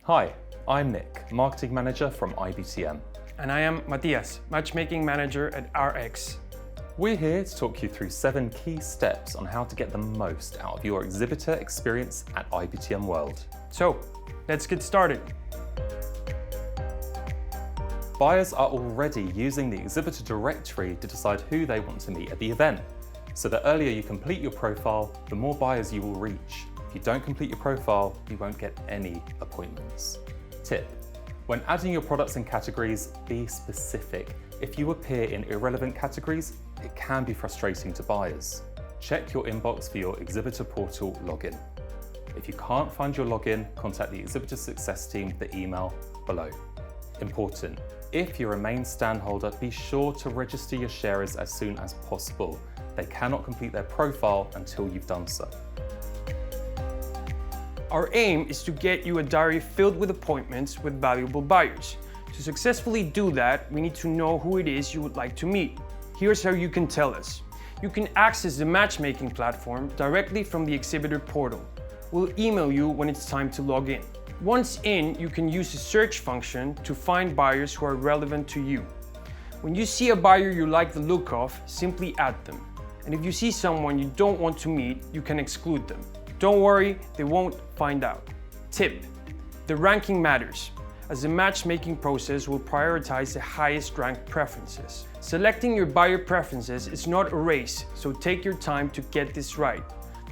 Hi, I'm Nick, Marketing Manager from IBTM. And I am Matthias, Matchmaking Manager at RX. We're here to talk you through 7 key steps on how to get the most out of your exhibitor experience at IBTM World. So, let's get started. Buyers are already using the exhibitor directory to decide who they want to meet at the event. So the earlier you complete your profile, the more buyers you will reach. If you don't complete your profile, you won't get any appointments. Tip: when adding your products and categories, be specific. If you appear in irrelevant categories, it can be frustrating to buyers. Check your inbox for your exhibitor portal login. If you can't find your login, contact the exhibitor success team with the email below. Important: if you're a main stand holder, be sure to register your sharers as soon as possible. They cannot complete their profile until you've done so. Our aim is to get you a diary filled with appointments with valuable buyers. To successfully do that, we need to know who it is you would like to meet. Here's how you can tell us. You can access the matchmaking platform directly from the exhibitor portal. We'll email you when it's time to log in. Once in, you can use the search function to find buyers who are relevant to you. When you see a buyer you like the look of, simply add them. And if you see someone you don't want to meet, you can exclude them. Don't worry, they won't find out. Tip: the ranking matters, as the matchmaking process will prioritize the highest ranked preferences. Selecting your buyer preferences is not a race, so take your time to get this right.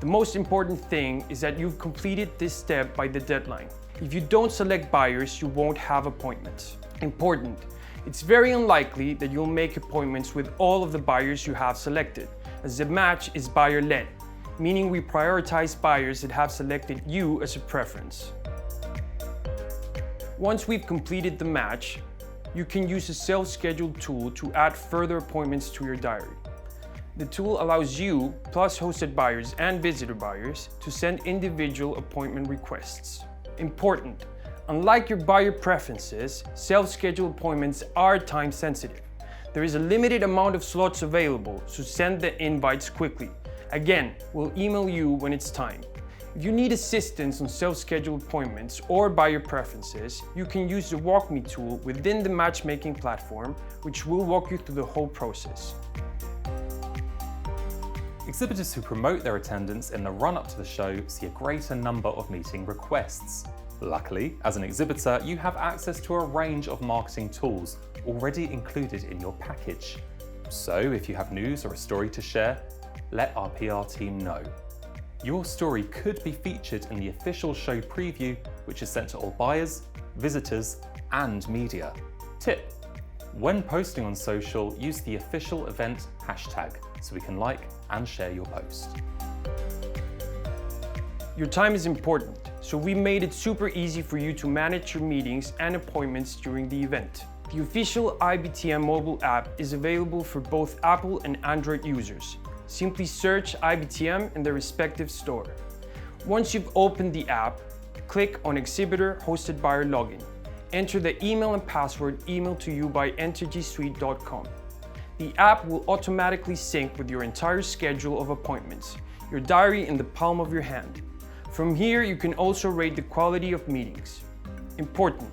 The most important thing is that you've completed this step by the deadline. If you don't select buyers, you won't have appointments. Important: it's very unlikely that you'll make appointments with all of the buyers you have selected, as the match is buyer-led, meaning we prioritize buyers that have selected you as a preference. Once we've completed the match, you can use a self-scheduled tool to add further appointments to your diary. The tool allows you, plus hosted buyers and visitor buyers, to send individual appointment requests. Important: unlike your buyer preferences, self-scheduled appointments are time-sensitive. There is a limited amount of slots available, so send the invites quickly. Again, we'll email you when it's time. If you need assistance on self-scheduled appointments or buyer preferences, you can use the Walk Me tool within the matchmaking platform, which will walk you through the whole process. Exhibitors who promote their attendance in the run-up to the show see a greater number of meeting requests. Luckily, as an exhibitor, you have access to a range of marketing tools already included in your package. So if you have news or a story to share, let our PR team know. Your story could be featured in the official show preview, which is sent to all buyers, visitors, and media. Tip: when posting on social, use the official event hashtag so we can like and share your post. Your time is important, so we made it super easy for you to manage your meetings and appointments during the event. The official IBTM mobile app is available for both Apple and Android users. Simply search IBTM in their respective store. Once you've opened the app, click on Exhibitor Hosted Buyer Login. Enter the email and password emailed to you by entergysuite.com. The app will automatically sync with your entire schedule of appointments, your diary in the palm of your hand. From here, you can also rate the quality of meetings. Important: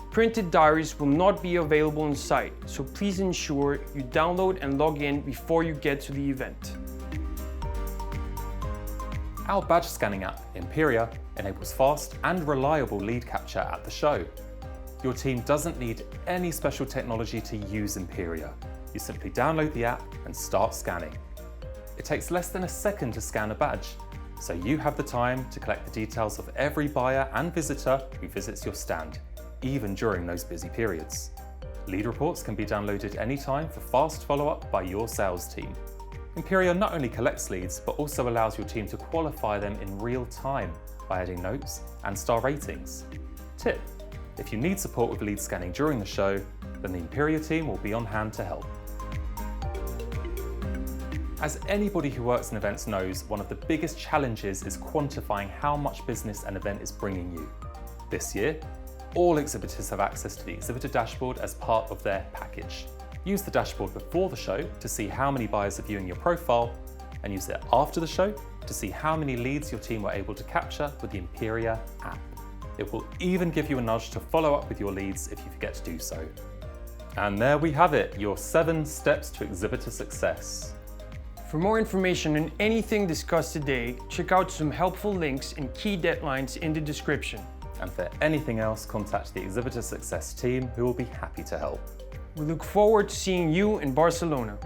printed diaries will not be available on site, so please ensure you download and log in before you get to the event. Our badge scanning app, Imperia, enables fast and reliable lead capture at the show. Your team doesn't need any special technology to use Imperia. You simply download the app and start scanning. It takes less than a second to scan a badge, so you have the time to collect the details of every buyer and visitor who visits your stand, even during those busy periods. Lead reports can be downloaded anytime for fast follow-up by your sales team. Imperia not only collects leads, but also allows your team to qualify them in real time by adding notes and star ratings. Tip: if you need support with lead scanning during the show, then the Imperia team will be on hand to help. As anybody who works in events knows, one of the biggest challenges is quantifying how much business an event is bringing you. This year, all exhibitors have access to the Exhibitor Dashboard as part of their package. Use the dashboard before the show to see how many buyers are viewing your profile, and use it after the show to see how many leads your team were able to capture with the Imperia app. It will even give you a nudge to follow up with your leads if you forget to do so. And there we have it, your 7 steps to exhibitor success. For more information on anything discussed today, check out some helpful links and key deadlines in the description. And for anything else, contact the Exhibitor Success team who will be happy to help. We look forward to seeing you in Barcelona.